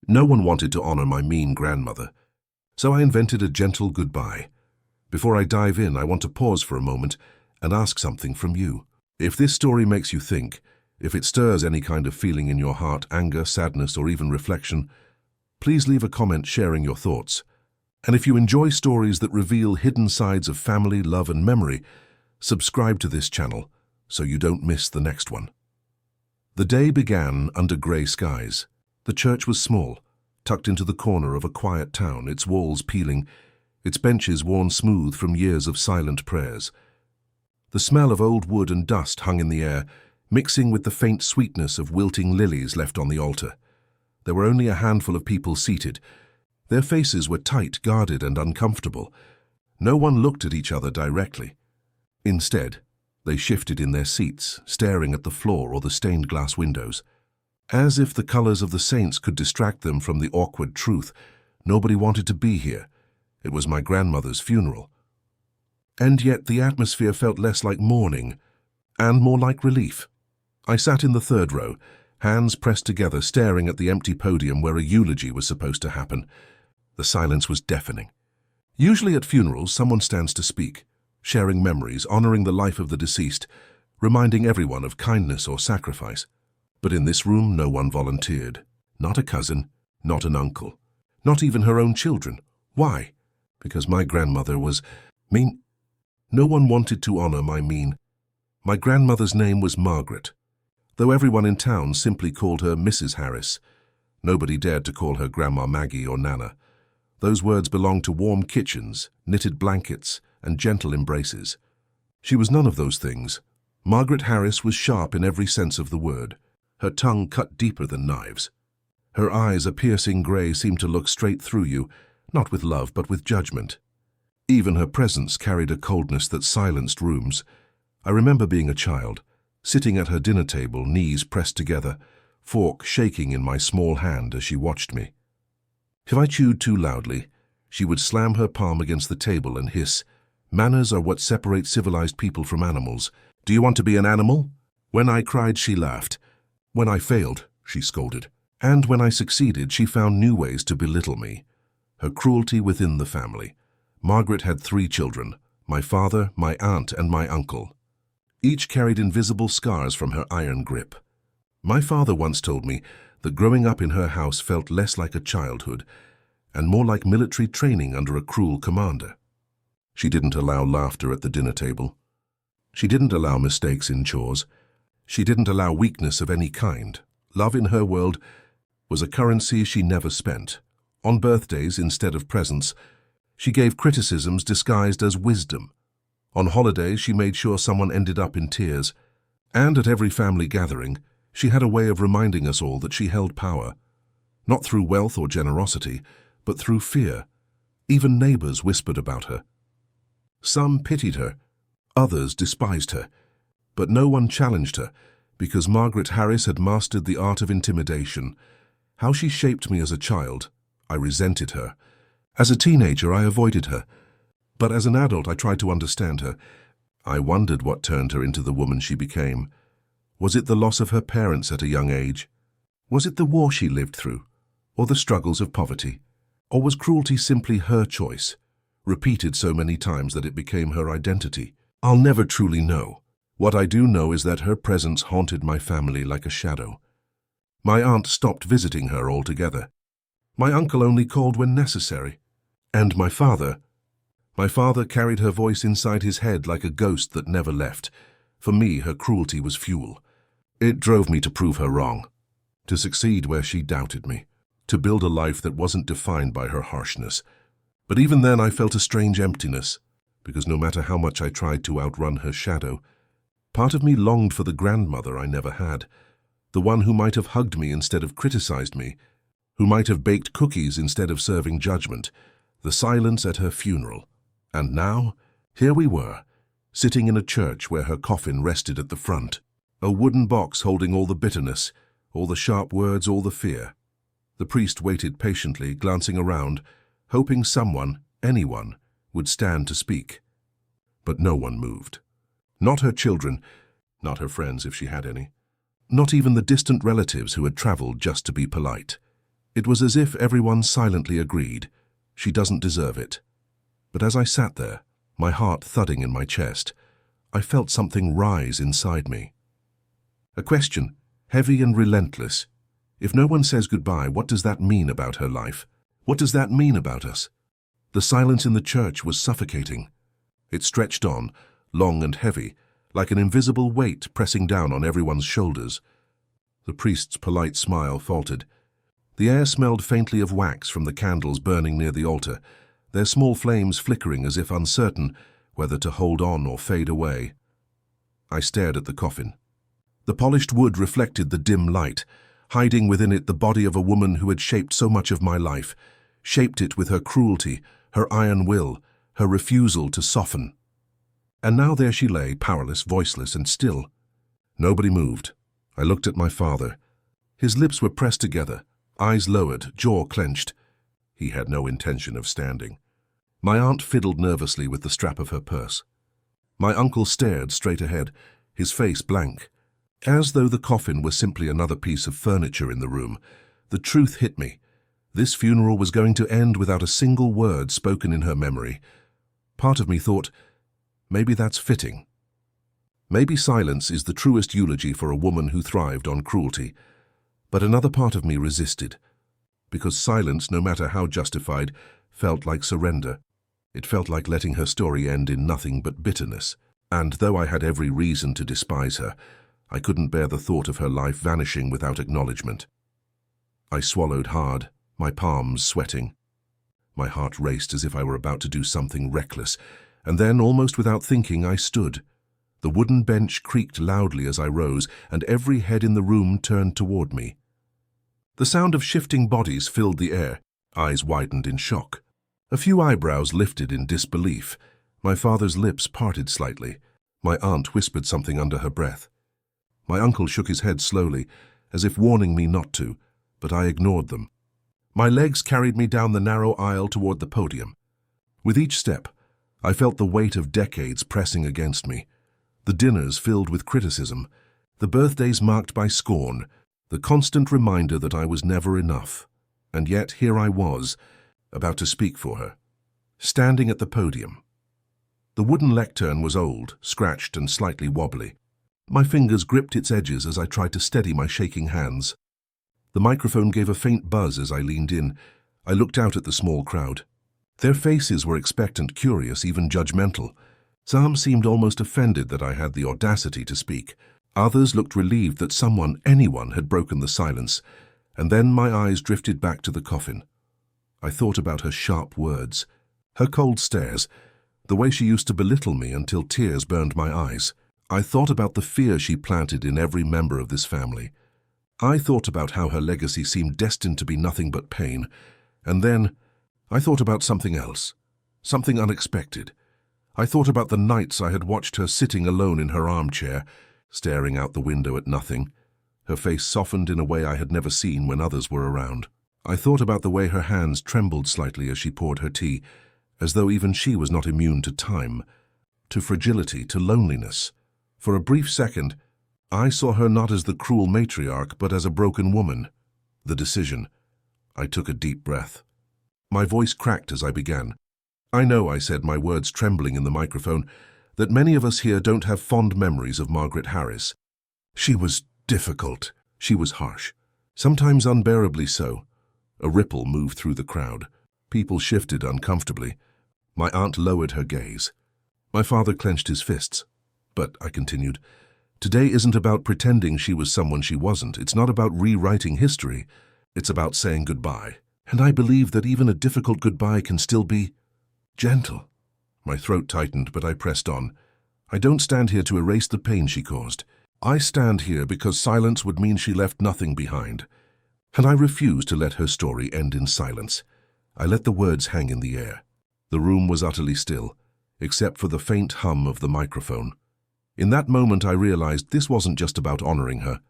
No one wanted to honor my mean grandmother, so I invented a gentle goodbye. Before I dive in, I want to pause for a moment and ask something from you. If this story makes you think, if it stirs any kind of feeling in your heart, anger, sadness, or even reflection, please leave a comment sharing your thoughts. And if you enjoy stories that reveal hidden sides of family, love, and memory, subscribe to this channel so you don't miss the next one. The day began under grey skies. The church was small, tucked into the corner of a quiet town, its walls peeling, its benches worn smooth from years of silent prayers. The smell of old wood and dust hung in the air, mixing with the faint sweetness of wilting lilies left on the altar. There were only a handful of people seated. Their faces were tight, guarded, and uncomfortable. No one looked at each other directly. Instead, they shifted in their seats, staring at the floor or the stained glass windows. As if the colors of the saints could distract them from the awkward truth, nobody wanted to be here. It was my grandmother's funeral. And yet the atmosphere felt less like mourning and more like relief. I sat in the third row, hands pressed together, staring at the empty podium where a eulogy was supposed to happen. The silence was deafening. Usually at funerals, someone stands to speak, sharing memories, honoring the life of the deceased, reminding everyone of kindness or sacrifice. But in this room, no one volunteered. Not a cousin, not an uncle, not even her own children. Why? Because my grandmother was mean. No one wanted to honor my mean. My grandmother's name was Margaret. Though everyone in town simply called her Mrs. Harris, nobody dared to call her Grandma Maggie or Nana. Those words belonged to warm kitchens, knitted blankets, and gentle embraces. She was none of those things. Margaret Harris was sharp in every sense of the word. Her tongue cut deeper than knives. Her eyes, a piercing grey, seemed to look straight through you, not with love but with judgment. Even her presence carried a coldness that silenced rooms. I remember being a child, sitting at her dinner table, knees pressed together, fork shaking in my small hand as she watched me. If I chewed too loudly, she would slam her palm against the table and hiss, "Manners are what separate civilized people from animals. Do you want to be an animal?" When I cried, she laughed. When I failed, she scolded. And when I succeeded, she found new ways to belittle me. Her cruelty within the family. Margaret had 3 children, my father, my aunt, and my uncle. Each carried invisible scars from her iron grip. My father once told me that growing up in her house felt less like a childhood and more like military training under a cruel commander. She didn't allow laughter at the dinner table. She didn't allow mistakes in chores. She didn't allow weakness of any kind. Love in her world was a currency she never spent. On birthdays, instead of presents, she gave criticisms disguised as wisdom. On holidays, she made sure someone ended up in tears. And at every family gathering, she had a way of reminding us all that she held power. Not through wealth or generosity, but through fear. Even neighbors whispered about her. Some pitied her, others despised her. But no one challenged her, because Margaret Harris had mastered the art of intimidation. How she shaped me as a child, I resented her. As a teenager, I avoided her. But as an adult, I tried to understand her. I wondered what turned her into the woman she became. Was it the loss of her parents at a young age? Was it the war she lived through? Or the struggles of poverty? Or was cruelty simply her choice, repeated so many times that it became her identity? I'll never truly know. What I do know is that her presence haunted my family like a shadow. My aunt stopped visiting her altogether. My uncle only called when necessary. And my father carried her voice inside his head like a ghost that never left. For me, her cruelty was fuel. It drove me to prove her wrong, to succeed where she doubted me, to build a life that wasn't defined by her harshness. But even then I felt a strange emptiness, because no matter how much I tried to outrun her shadow, part of me longed for the grandmother I never had, the one who might have hugged me instead of criticized me, who might have baked cookies instead of serving judgment, the silence at her funeral. And now, here we were, sitting in a church where her coffin rested at the front, a wooden box holding all the bitterness, all the sharp words, all the fear. The priest waited patiently, glancing around, hoping someone, anyone, would stand to speak. But no one moved. Not her children, not her friends if she had any, not even the distant relatives who had traveled just to be polite. It was as if everyone silently agreed, she doesn't deserve it. But as I sat there, my heart thudding in my chest, I felt something rise inside me. A question, heavy and relentless. If no one says goodbye, what does that mean about her life? What does that mean about us? The silence in the church was suffocating. It stretched on, long and heavy, like an invisible weight pressing down on everyone's shoulders. The priest's polite smile faltered. The air smelled faintly of wax from the candles burning near the altar, their small flames flickering as if uncertain whether to hold on or fade away. I stared at the coffin. The polished wood reflected the dim light, hiding within it the body of a woman who had shaped so much of my life, shaped it with her cruelty, her iron will, her refusal to soften. And now there she lay, powerless, voiceless, and still. Nobody moved. I looked at my father. His lips were pressed together, eyes lowered, jaw clenched. He had no intention of standing. My aunt fiddled nervously with the strap of her purse. My uncle stared straight ahead, his face blank. As though the coffin were simply another piece of furniture in the room, the truth hit me. This funeral was going to end without a single word spoken in her memory. Part of me thought, maybe that's fitting. Maybe silence is the truest eulogy for a woman who thrived on cruelty. But another part of me resisted, because silence, no matter how justified, felt like surrender. It felt like letting her story end in nothing but bitterness. And though I had every reason to despise her, I couldn't bear the thought of her life vanishing without acknowledgement. I swallowed hard, my palms sweating. My heart raced as if I were about to do something reckless, and then, almost without thinking, I stood. The wooden bench creaked loudly as I rose, and every head in the room turned toward me. The sound of shifting bodies filled the air. Eyes widened in shock. A few eyebrows lifted in disbelief. My father's lips parted slightly. My aunt whispered something under her breath. My uncle shook his head slowly, as if warning me not to, but I ignored them. My legs carried me down the narrow aisle toward the podium. With each step, I felt the weight of decades pressing against me. The dinners filled with criticism, the birthdays marked by scorn, the constant reminder that I was never enough. And yet here I was, about to speak for her, standing at the podium. The wooden lectern was old, scratched and slightly wobbly. My fingers gripped its edges as I tried to steady my shaking hands. The microphone gave a faint buzz as I leaned in. I looked out at the small crowd. Their faces were expectant, curious, even judgmental. Some seemed almost offended that I had the audacity to speak. Others looked relieved that anyone had broken the silence. And then my eyes drifted back to the coffin. I thought about her sharp words, her cold stares, the way she used to belittle me until tears burned my eyes. I thought about the fear she planted in every member of this family. I thought about how her legacy seemed destined to be nothing but pain. And then I thought about something else, something unexpected. I thought about the nights I had watched her sitting alone in her armchair, staring out the window at nothing. Her face softened in a way I had never seen when others were around. I thought about the way her hands trembled slightly as she poured her tea, as though even she was not immune to time, to fragility, to loneliness. For a brief second, I saw her not as the cruel matriarch, but as a broken woman. The decision. I took a deep breath. My voice cracked as I began. I know, I said, my words trembling in the microphone, that many of us here don't have fond memories of Margaret Harris. She was difficult. She was harsh. Sometimes unbearably so. A ripple moved through the crowd. People shifted uncomfortably. My aunt lowered her gaze. My father clenched his fists. But, I continued, today isn't about pretending she was someone she wasn't. It's not about rewriting history. It's about saying goodbye. And I believe that even a difficult goodbye can still be gentle. My throat tightened, but I pressed on. I don't stand here to erase the pain she caused. I stand here because silence would mean she left nothing behind. And I refuse to let her story end in silence. I let the words hang in the air. The room was utterly still, except for the faint hum of the microphone. In that moment I realized this wasn't just about honoring her.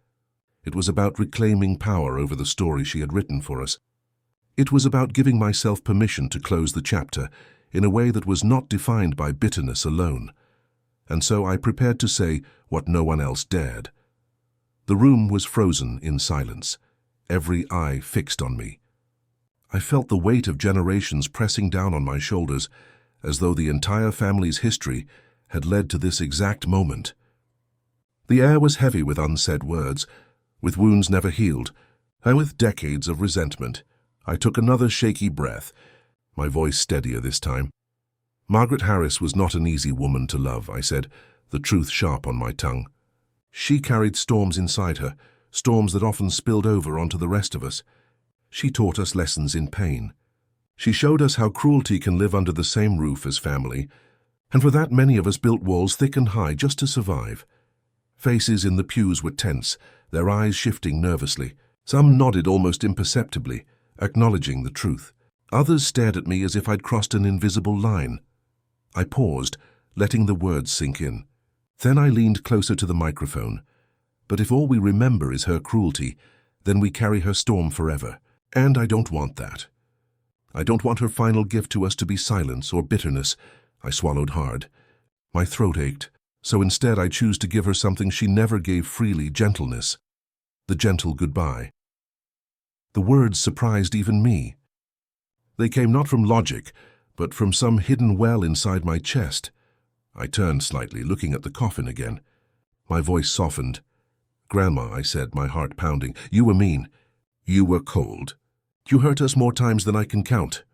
It was about reclaiming power over the story she had written for us. It was about giving myself permission to close the chapter in a way that was not defined by bitterness alone. And so I prepared to say what no one else dared. The room was frozen in silence, every eye fixed on me. I felt the weight of generations pressing down on my shoulders, as though the entire family's history had led to this exact moment. The air was heavy with unsaid words, with wounds never healed, and with decades of resentment. I took another shaky breath, my voice steadier this time. Margaret Harris was not an easy woman to love, I said, the truth sharp on my tongue. She carried storms inside her, storms that often spilled over onto the rest of us. She taught us lessons in pain. She showed us how cruelty can live under the same roof as family, and for that many of us built walls thick and high just to survive. Faces in the pews were tense, their eyes shifting nervously. Some nodded almost imperceptibly, acknowledging the truth. Others stared at me as if I'd crossed an invisible line. I paused, letting the words sink in. Then I leaned closer to the microphone. But if all we remember is her cruelty, then we carry her storm forever. And I don't want that. I don't want her final gift to us to be silence or bitterness. I swallowed hard. My throat ached, so instead I choose to give her something she never gave freely, gentleness. The gentle goodbye. The words surprised even me. They came not from logic, but from some hidden well inside my chest. I turned slightly, looking at the coffin again. My voice softened. "Grandma," I said, my heart pounding, "you were mean. You were cold. You hurt us more times than I can count.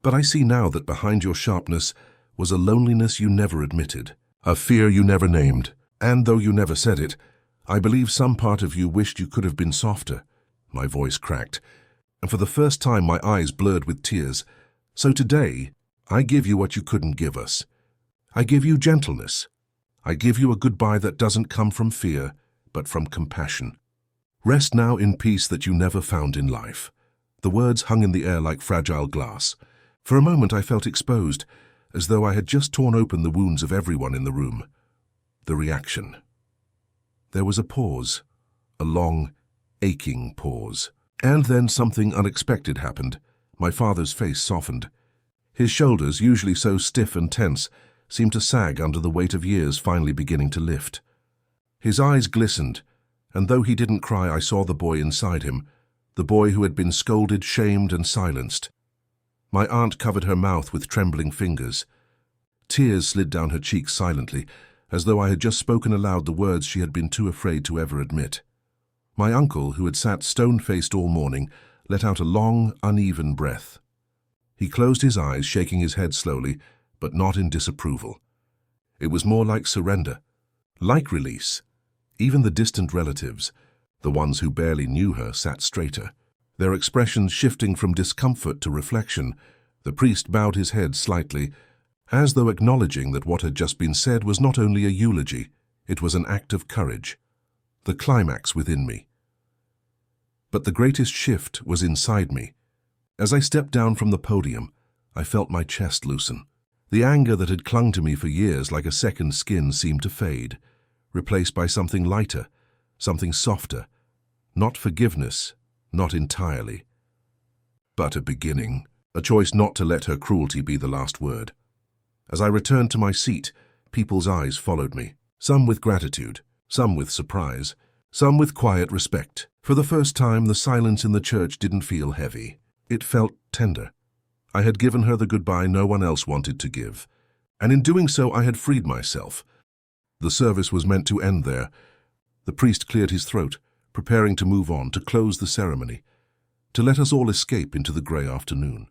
But I see now that behind your sharpness was a loneliness you never admitted, a fear you never named. And though you never said it, I believe some part of you wished you could have been softer." My voice cracked, and for the first time my eyes blurred with tears. "So today, I give you what you couldn't give us. I give you gentleness. I give you a goodbye that doesn't come from fear, but from compassion. Rest now in peace that you never found in life." The words hung in the air like fragile glass. For a moment I felt exposed, as though I had just torn open the wounds of everyone in the room. The reaction. There was a pause, a long, aching pause. And then something unexpected happened. My father's face softened. His shoulders, usually so stiff and tense, seemed to sag under the weight of years finally beginning to lift. His eyes glistened, and though he didn't cry, I saw the boy inside him, the boy who had been scolded, shamed, and silenced. My aunt covered her mouth with trembling fingers. Tears slid down her cheeks silently, as though I had just spoken aloud the words she had been too afraid to ever admit. My uncle, who had sat stone-faced all morning, let out a long, uneven breath. He closed his eyes, shaking his head slowly, but not in disapproval. It was more like surrender, like release. Even the distant relatives, the ones who barely knew her, sat straighter, their expressions shifting from discomfort to reflection. The priest bowed his head slightly, as though acknowledging that what had just been said was not only a eulogy, it was an act of courage, the climax within me. But the greatest shift was inside me. As I stepped down from the podium, I felt my chest loosen. The anger that had clung to me for years like a second skin seemed to fade, replaced by something lighter, something softer. Not forgiveness, not entirely, but a beginning, a choice not to let her cruelty be the last word. As I returned to my seat, people's eyes followed me, some with gratitude, some with surprise, some with quiet respect. For the first time, the silence in the church didn't feel heavy. It felt tender. I had given her the goodbye no one else wanted to give, and in doing so I had freed myself. The service was meant to end there. The priest cleared his throat, preparing to move on, to close the ceremony, to let us all escape into the grey afternoon.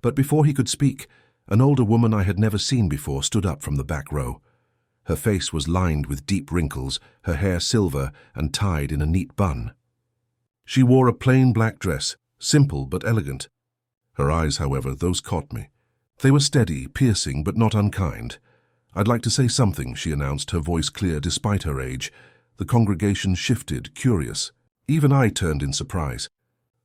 But before he could speak, an older woman I had never seen before stood up from the back row. Her face was lined with deep wrinkles, her hair silver and tied in a neat bun. She wore a plain black dress, simple but elegant. Her eyes, however, those caught me. They were steady, piercing, but not unkind. "I'd like to say something," she announced, her voice clear despite her age. The congregation shifted, curious. Even I turned in surprise.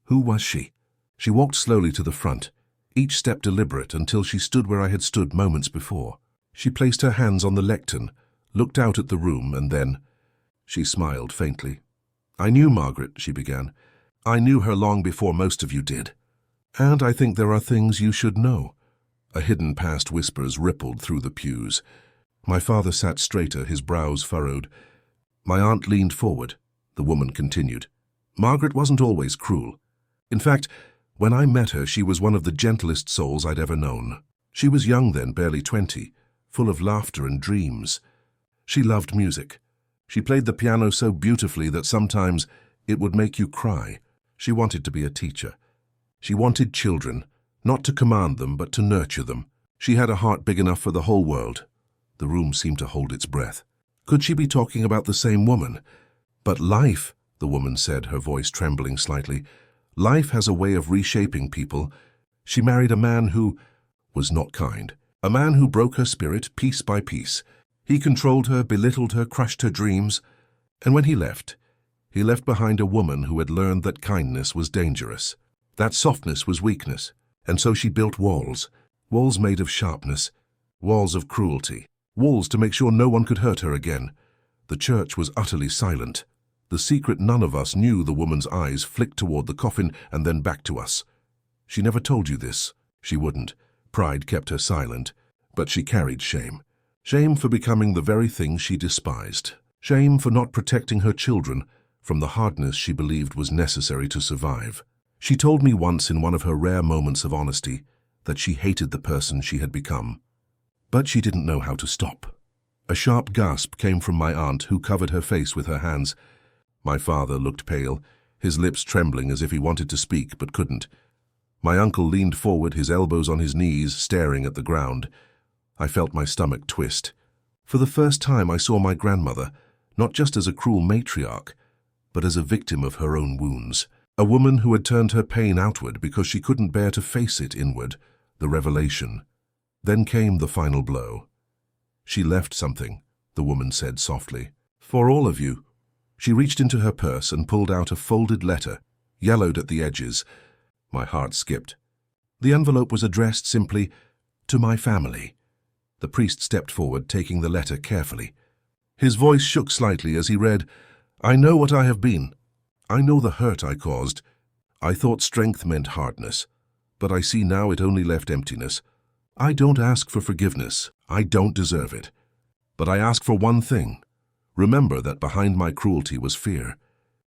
Who was she? She walked slowly to the front, each step deliberate, until she stood where I had stood moments before. She placed her hands on the lectern, looked out at the room, and then she smiled faintly. "I knew Margaret," she began. "I knew her long before most of you did. And I think there are things you should know." A hidden past whispers rippled through the pews. My father sat straighter, his brows furrowed. My aunt leaned forward. The woman continued. "Margaret wasn't always cruel. In fact, When I met her, she was one of the gentlest souls I'd ever known. She was young then, barely 20, full of laughter and dreams. She loved music. She played the piano so beautifully that sometimes it would make you cry. She wanted to be a teacher. She wanted children, not to command them, but to nurture them. She had a heart big enough for the whole world. The room seemed to hold its breath. Could she be talking about the same woman? But life, the woman said, her voice trembling slightly, life has a way of reshaping people. She married a man who was not kind. A man who broke her spirit piece by piece. He controlled her, belittled her, crushed her dreams. And when he left behind a woman who had learned that kindness was dangerous. That softness was weakness. And so she built walls. Walls made of sharpness. Walls of cruelty. Walls to make sure no one could hurt her again. The church was utterly silent. The secret none of us knew. The woman's eyes flicked toward the coffin and then back to us. She never told you this. She wouldn't. Pride kept her silent. But she carried shame. Shame for becoming the very thing she despised. Shame for not protecting her children from the hardness she believed was necessary to survive. She told me once in one of her rare moments of honesty that she hated the person she had become. But she didn't know how to stop. A sharp gasp came from my aunt, who covered her face with her hands. My father looked pale, his lips trembling as if he wanted to speak but couldn't. My uncle leaned forward, his elbows on his knees, staring at the ground. I felt my stomach twist. For the first time I saw my grandmother, not just as a cruel matriarch, but as a victim of her own wounds. A woman who had turned her pain outward because she couldn't bear to face it inward, the revelation. Then came the final blow. She left something, the woman said softly. For all of you. She reached into her purse and pulled out a folded letter, yellowed at the edges. My heart skipped. The envelope was addressed simply, "To my family." The priest stepped forward, taking the letter carefully. His voice shook slightly as he read, "I know what I have been. I know the hurt I caused. I thought strength meant hardness, but I see now it only left emptiness. I don't ask for forgiveness. I don't deserve it. But I ask for one thing. Remember that behind my cruelty was fear.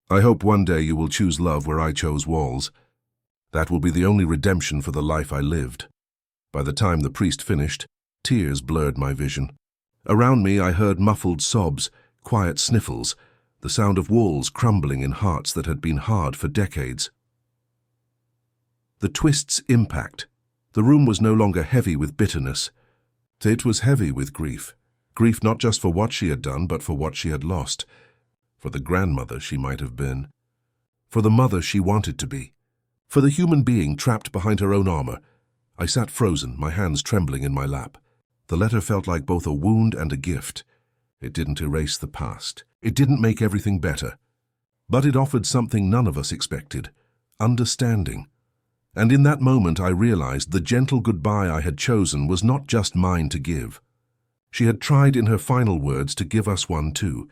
I hope one day you will choose love where I chose walls. That will be the only redemption for the life I lived." By the time the priest finished, tears blurred my vision. Around me I heard muffled sobs, quiet sniffles, the sound of walls crumbling in hearts that had been hard for decades. The twist's impact. The room was no longer heavy with bitterness. It was heavy with grief. Grief not just for what she had done, but for what she had lost. For the grandmother she might have been. For the mother she wanted to be. For the human being trapped behind her own armor. I sat frozen, my hands trembling in my lap. The letter felt like both a wound and a gift. It didn't erase the past. It didn't make everything better. But it offered something none of us expected: understanding. And in that moment I realized the gentle goodbye I had chosen was not just mine to give. She had tried in her final words to give us one too.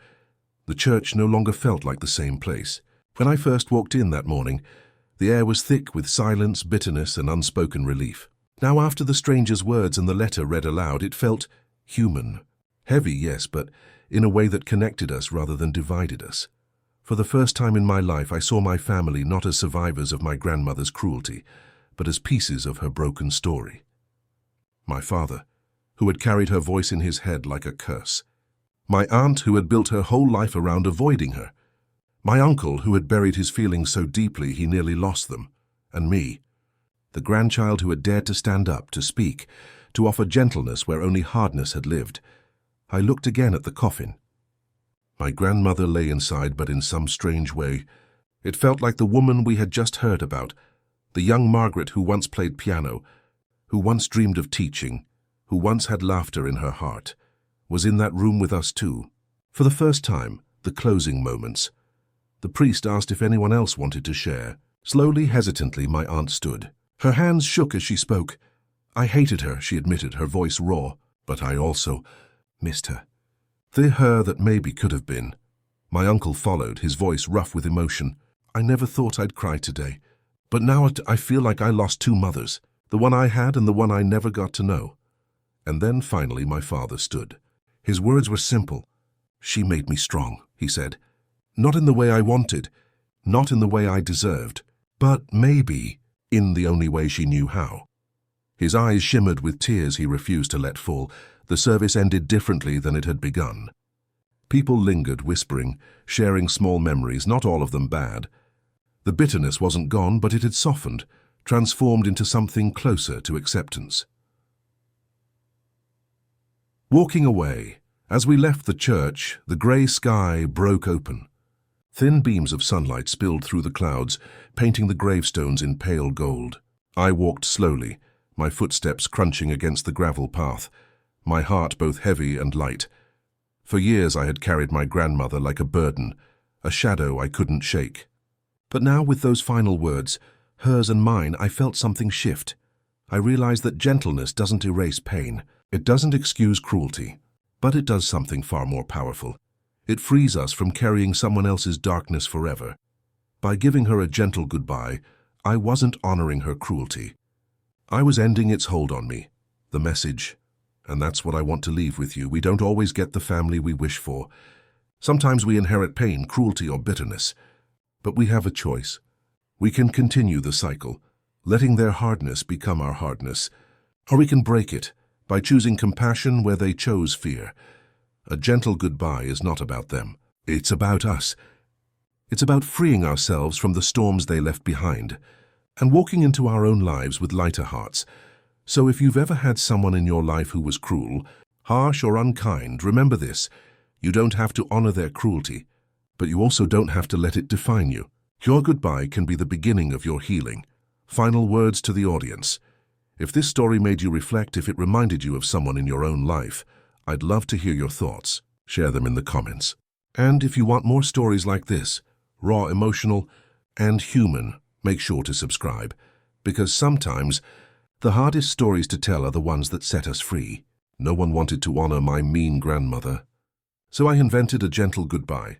The church no longer felt like the same place. When I first walked in that morning, the air was thick with silence, bitterness, and unspoken relief. Now, after the stranger's words and the letter read aloud, it felt human. Heavy, yes, but in a way that connected us rather than divided us. For the first time in my life, I saw my family not as survivors of my grandmother's cruelty, but as pieces of her broken story. My father, who had carried her voice in his head like a curse. My aunt, who had built her whole life around avoiding her. My uncle, who had buried his feelings so deeply he nearly lost them. And me, the grandchild who had dared to stand up, to speak, to offer gentleness where only hardness had lived. I looked again at the coffin. My grandmother lay inside, but in some strange way, it felt like the woman we had just heard about, the young Margaret who once played piano, who once dreamed of teaching, who once had laughter in her heart, was in that room with us too. For the first time, the closing moments. The priest asked if anyone else wanted to share. Slowly, hesitantly, my aunt stood. Her hands shook as she spoke. I hated her, she admitted, her voice raw, but I also missed her. The her that maybe could have been. My uncle followed, his voice rough with emotion. I never thought I'd cry today, but now I feel like I lost two mothers, the one I had and the one I never got to know. And then finally my father stood. His words were simple. She made me strong, he said. Not in the way I wanted, not in the way I deserved, but maybe, in the only way she knew how. His eyes shimmered with tears he refused to let fall. The service ended differently than it had begun. People lingered, whispering, sharing small memories, not all of them bad. The bitterness wasn't gone, but it had softened, transformed into something closer to acceptance. Walking away, as we left the church, the grey sky broke open. Thin beams of sunlight spilled through the clouds, painting the gravestones in pale gold. I walked slowly, my footsteps crunching against the gravel path, my heart both heavy and light. For years I had carried my grandmother like a burden, a shadow I couldn't shake. But now, with those final words, hers and mine, I felt something shift. I realized that gentleness doesn't erase pain. It doesn't excuse cruelty. But it does something far more powerful. It frees us from carrying someone else's darkness forever. By giving her a gentle goodbye, I wasn't honoring her cruelty. I was ending its hold on me, the message. And that's what I want to leave with you. We don't always get the family we wish for. Sometimes we inherit pain, cruelty, or bitterness. But we have a choice. We can continue the cycle, letting their hardness become our hardness. Or we can break it by choosing compassion where they chose fear. A gentle goodbye is not about them. It's about us. It's about freeing ourselves from the storms they left behind and walking into our own lives with lighter hearts. So if you've ever had someone in your life who was cruel, harsh, or unkind, remember this: you don't have to honor their cruelty, but you also don't have to let it define you. Your goodbye can be the beginning of your healing. Final words to the audience. If this story made you reflect, if it reminded you of someone in your own life, I'd love to hear your thoughts. Share them in the comments. And if you want more stories like this, raw, emotional, and human, make sure to subscribe, because sometimes the hardest stories to tell are the ones that set us free. No one wanted to honor my mean grandmother, so I invented a gentle goodbye.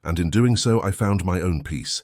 And in doing so, I found my own peace.